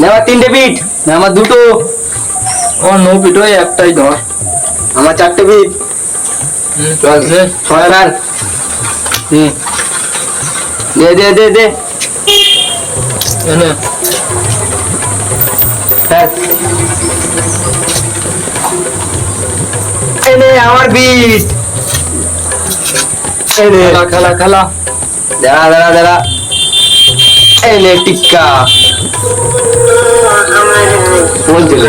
আমার 3টে পিঠ, আমার 2টো। ও নো পিট, ওই একটাই ধর। আমার 4টে পিঠ। চল নে। ছয়বার। দে দে দে দে। এনে এনে আমার পিঠ। এনে খেলা খেলা খেলা। দাঁড়া দাঁড়া দাঁড়া। এনে টিক্কা বলছিল।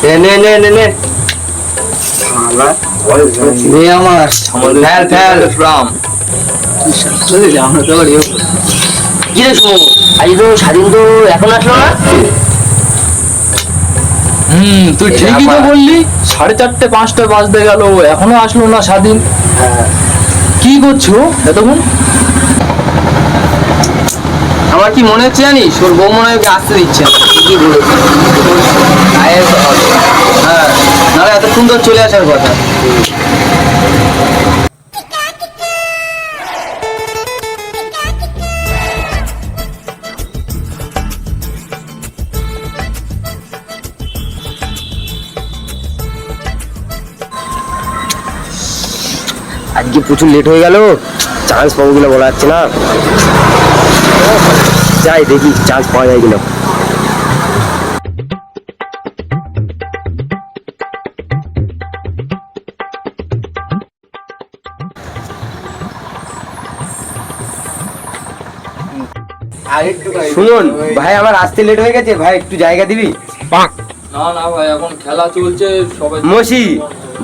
নে নে নে নে আমার ফেল ফেল রাম কি রে শুনো, আজ তো স্বাধীন তো এখন আসলো না। তুই ঠিকই তো বললি, 4:30 5টা বাজতে গেল, এখনো আসলো না স্বাধীন। কি করছো এতক্ষণ? আমার কি মনে হচ্ছে জানিস, ওর বউ মনে হয় ওকে আসতে দিচ্ছে না। কি বলেছে? হ্যাঁ, নাহলে এত সুন্দর চলে আসার কথা। আজকে প্রচুর লেট হয়ে গেল, চান্স পাবো কিনা বলা যাচ্ছে না। যাই দেখি চান্স পাওয়া যায় কিনা। শুনুন ভাই, আমার আসতে লেট হয়ে গেছে, ভাই একটু জায়গা দিবি? না না ভাই, এখন খেলা চলছে সবাই। মসি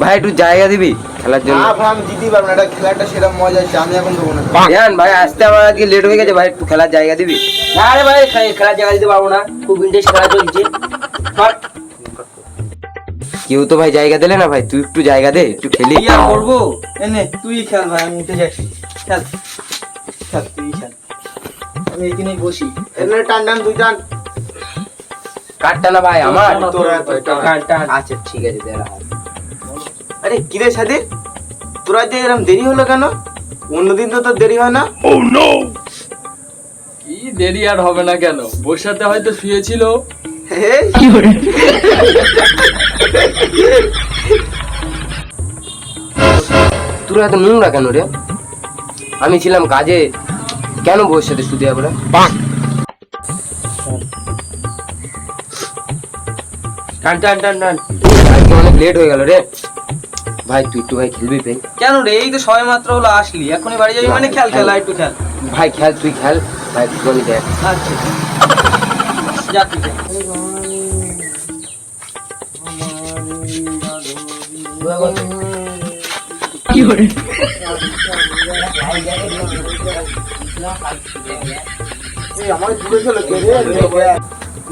ভাই একটু জায়গা দিবি খেলার জন্য? আমি জিতেই পারবো না, এটা খেলাটা সেরকম মজা আছে, আমি এখন দেবো না। জান ভাই, আসতে আমার আজকে লেট হয়ে গেছে, ভাই একটু খেলার জায়গা দিবি? না রে ভাই, খেলার জায়গা দিতে পারবো না, খুব ইন্টারেস্ট খেলা চলছে। কেউ তো ভাই জায়গা দিলে না, ভাই তুই একটু জায়গা দে, একটু খেলি। কি আর করবো, এনে তুই খেল ভাই, আমি উঠে যাচ্ছি। খেল খেল, তুই খেল, আমি এইখানেই বসি। এনে টান টান, তুই টান। কাটটা না ভাই আমার, তোরা আচ্ছা ঠিক আছে দে। আরে কিরে স্বাধীন, তোরা যে এরকম দেরি হলো কেন? অন্যদিন তো তোর দেরি হয় না। কি দেরি আর হবে না কেন, বসাতে হয়তো শুয়েছিল। তোরা এত নোংরা কেন রে? আমি ছিলাম কাজে, কেন বউর সাথে শুতে যাবো রে? টান টান টান টান। আজকে অনেক লেট হয়ে গেল রে ভাই, তুই একটু ভাই খেলবি ভাই? কেন রে, এই তো সবাই মাত্র হলো আসলি, এখনই বাড়ি যাবি মানে? খেল খেলা, একটু খেল ভাই, খেল তুই খেল ভাই, একটু আমি দেখ। আচ্ছা যা তুই যা।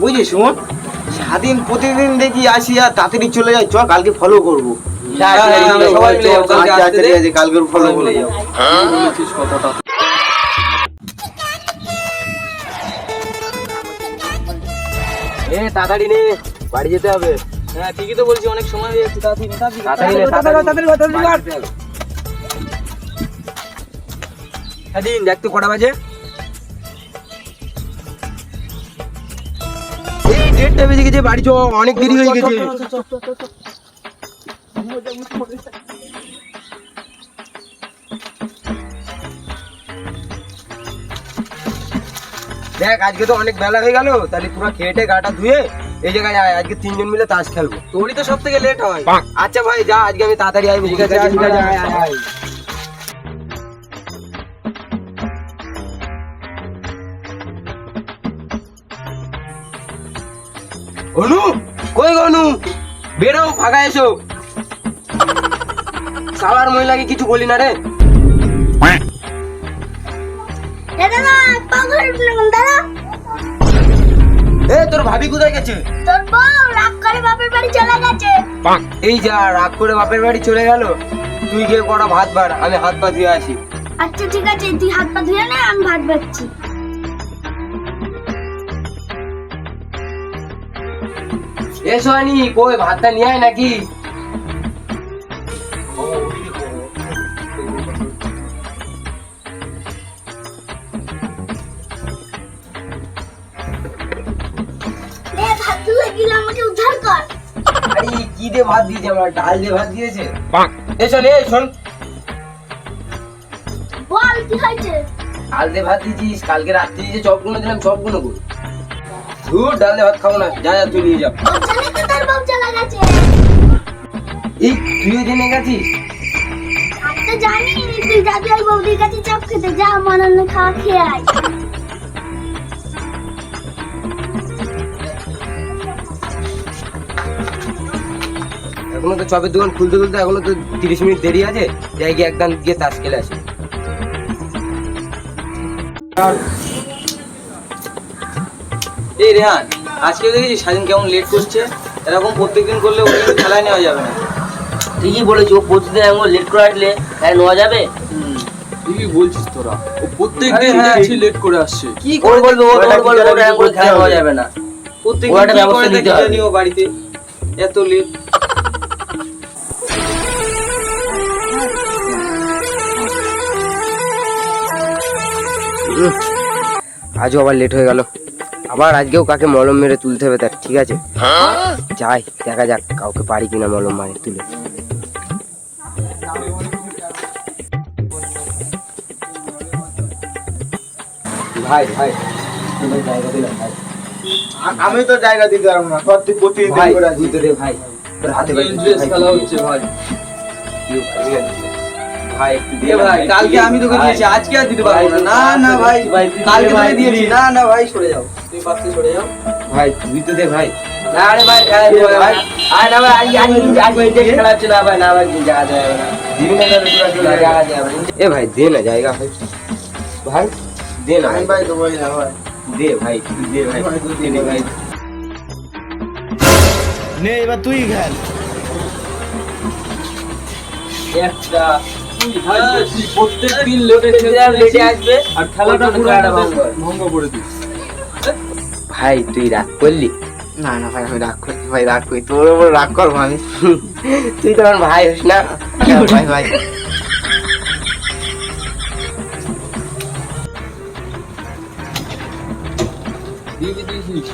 বুঝলি শুন, স্বাধীন প্রতিদিন দেখি আসি আর তাড়াতাড়ি চলে যাই, চ কালকে ফলো করবো। সবাই মিলে যাবো, কালকে আসতে ঠিক আছে, কালকে ফলো করবো। বলেছিস কথাটা। তাড়াতাড়ি নে, বাড়ি যেতে হবে। হ্যাঁ ঠিকই তো বলছি, অনেক সময় হয়ে যাচ্ছে, তাড়াতাড়ি নে, তাড়াতাড়ি নে, তাড়াতাড়ি। স্বাধীন দেখ তো কটা বাজে। এই 1:30 বেজে গেছে, বাড়ি চ, অনেক দেরি হয়ে গেছে। দেখ আজকে তো অনেক বেলা হয়ে গেল, তাহলে পুরো খেটে গাটা ধুয়ে এই জায়গায় আয়, আজকে 3জন মিলে তাস খেলবো। তোরই তো সব থেকে লেট হয়। আচ্ছা ভাই যা, আজকে আমি তাড়াতাড়ি আইবো। ঠিক আছে, ঠিক আছে, আয়, আয়, আয়। অনু, কই গনু? বেরো, ফাঁকা এসো। সালার মহিলাকে কিছু বলি না রে। দাদা পাগল দাদা, এ তোর ভাবি কোথায় গেছে? তোর বউ রাগ করে বাপের বাড়ি চলে গেছে। এই যা, রাগ করে বাপের বাড়ি চলে গেল। তুই গিয়ে কটা ভাত বাড়, আমি হাত পা ধুয়ে আসি। আচ্ছা ঠিক আছে, তুই হাত পা ধুয়ে নে, আমি ভাত বাড়ছি। এসো আনি, কই ভাতটা নিয়ে আয় নাকি? ঝাড় কর। আরে কি দিয়ে ভাত দিয়েছে, আমার ডাল দিয়ে ভাত দিয়েছে। এ শোন, এ শোন, বল কি হয়েছে? ডাল দিয়ে ভাত দিয়েছিস, কালকে রাত্রে যে চপগুলো দিলাম চপগুলো কই? ধুর, ডাল দিয়ে ভাত খাবো না, যা যা তুই নিয়ে যা। বলছালি তো তোর বউ চলে গেছে। এই তুইও জেনে গেছিস? আমি তো জানি তুই যাবি ওই বৌদির কাছে চপ খেতে, যা মনন খাওয়া খেয়ে আয়। এখনো তো চপের দোকান খুলতে খুলতে এখনো তো 30 মিনিট দেরি আছে, যাই গিয়ে একদম গিয়ে তাস খেলে আসি। এই রেহান, আজকে দেখেছি স্বাধীন কেমন লেট করছে। এরকম প্রত্যেকদিন করলে ওকে কিন্তু খেলায় নেওয়া যাবে না। ঠিকই বলেছি, ও প্রতিদিন এমন লেট করে আসলে তাই নেওয়া যাবে। ঠিকই বলছিস তোরা, ও প্রত্যেকদিন আরে হ্যাঁ। দেখছি লেট করে আসছে। কি ওর করে বলবে, ওর ওটা বলবে, কি ওটা এমন করে খেলা নেওয়া যাবে না। প্রত্যেকদিন ওর একটা কি ব্যবস্থা করে নিতে দেখি হবে। জানি ও বাড়িতে এত লেট। আজও আবার লেট হয়ে গেল, আবার আজকেও কাকে মলম মেরে তুলতে হবে তার। ঠিক আছে, যাই দেখা যাক কাউকে পারি কিনা মলম মারে তুলে। ভাই ভাই তুমি জায়গা দিলে ভাই। আমি তো জায়গা দিতে পারবো না, তোর তুই প্রতিদিন ভাই করে আসিস। তুই তো দে ভাই, তোর হাতে ভাই ইন্টারেস্ট খেলা হচ্ছে ভাই। ভাই একটু দে এ ভাই, ভাই, কালকে আমি তোকে ভাই। দিয়েছি, আজকে আর দিতে পারবো না। না না ভাই, ভাই, তুই কালকে দে ভাই, তোকে দিয়েছি। please। না না ভাই, সরে যাও, তুই পাশ থেকে সরে যাও। ভাই তুই তো দে ভাই। না রে ভাই, ভাই আয় না ভাই, আজ ইন্টারেস্ট খেলা হচ্ছে না ভাই, না ভাই জায়গা দেওয়া যাবে না। দিবি না কেন তোরা চলে জায়গা যা। দেওয়া যাবে না। এ ভাই দে না জায়গা ভাই, ভাই দে না আমি ভাই, ভাই তো বলি না ভাই। দে ভাই তুই দে ভাই, তুই দে ভাই। নে এবার তুই খেল। একটা ভাই বলছি, প্রত্যেকদিন লেটে লেটে আসবে আর খেলাটা পুরো খেলাটা আমাদের ভঙ্গ ভঙ্গ করে দিস। ভাই তুই রাগ করলি? না না ভাই, আমি রাগ করি ভাই, রাগ করি তোর উপর রাগ করবো আমি। তুই তো আমার ভাই হোস না। ভাই ভাই দিয়ে দিয়েছিস।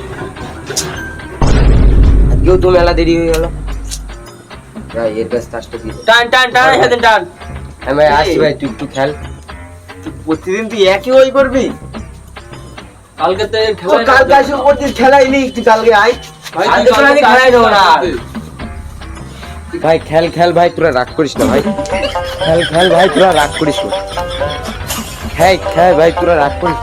আজকেও তো মেলা দেরি হয়ে গেল। ভাই এর কাছে তাসটা দিই। টান টান টান হাতে টান। আমি ভাই আসছি ভাই, তুই একটু খেল। প্রতিদিন তুই একই ওই করবি? কালকে তো তো খেলা কালকে আসে প্রতিদিন খেলাই নেই, তুই কালকে আয়। ভাই আজকে তুই তো আমি কালকে খেলাই দেবো না। ভাই খেল খেল ভাই, তোরা রাগ করিস না ভাই। খেল খেল ভাই, তোরা রাগ করিস না। খেল খেল ভাই, তোরা রাগ করিস।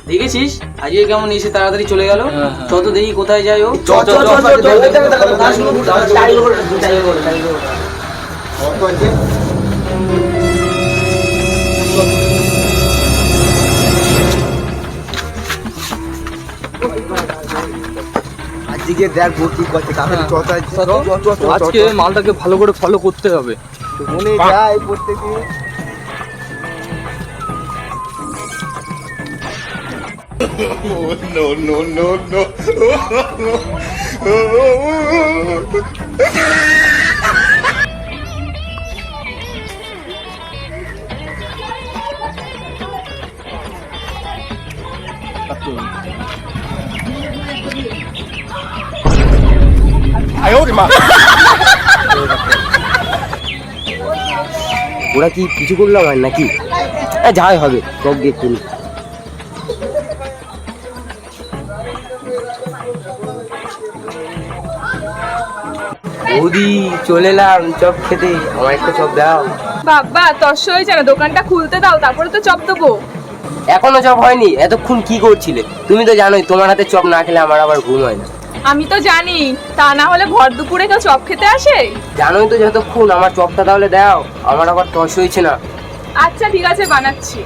দেখেছিস আজকে কেমন এসে তাড়াতাড়ি চলে গেল। হ্যাঁ, হ্যাঁ। যত দেখি কোথায় যায় ও। চ চ চ চ টাইল করে টাইল করে। আজকে দেখ ভর্তি করতে তাড়াতাড়ি আজকে মালটাকে ভালো করে ফলো করতে হবে। মনে যায় প্রত্যেকদিন। ওরা কি কিছু করলাম আর নাকি? যাই হবে সব গিয়ে করি। বৌদি চলে এলাম চপ খেতে, আমার একটা চপ দাও। বাবা তর্স হয়েছে না, দোকানটা খুলতে দাও, তারপরে তো চপ দেবো। এখনো চপ হয়নি? এতক্ষণ কি করছিলে? তুমি তো জানোই তোমার হাতে চপ না খেলে আমার আবার ঘুম হয় না। আমি তো জানি, তা না হলে ভর দুপুরে কেউ চপ খেতে আসে? জানোই তো যতক্ষণ, আমার চপটা তাহলে দাও, আমার আবার তস হয়েছে না। আচ্ছা ঠিক আছে, বানাচ্ছি।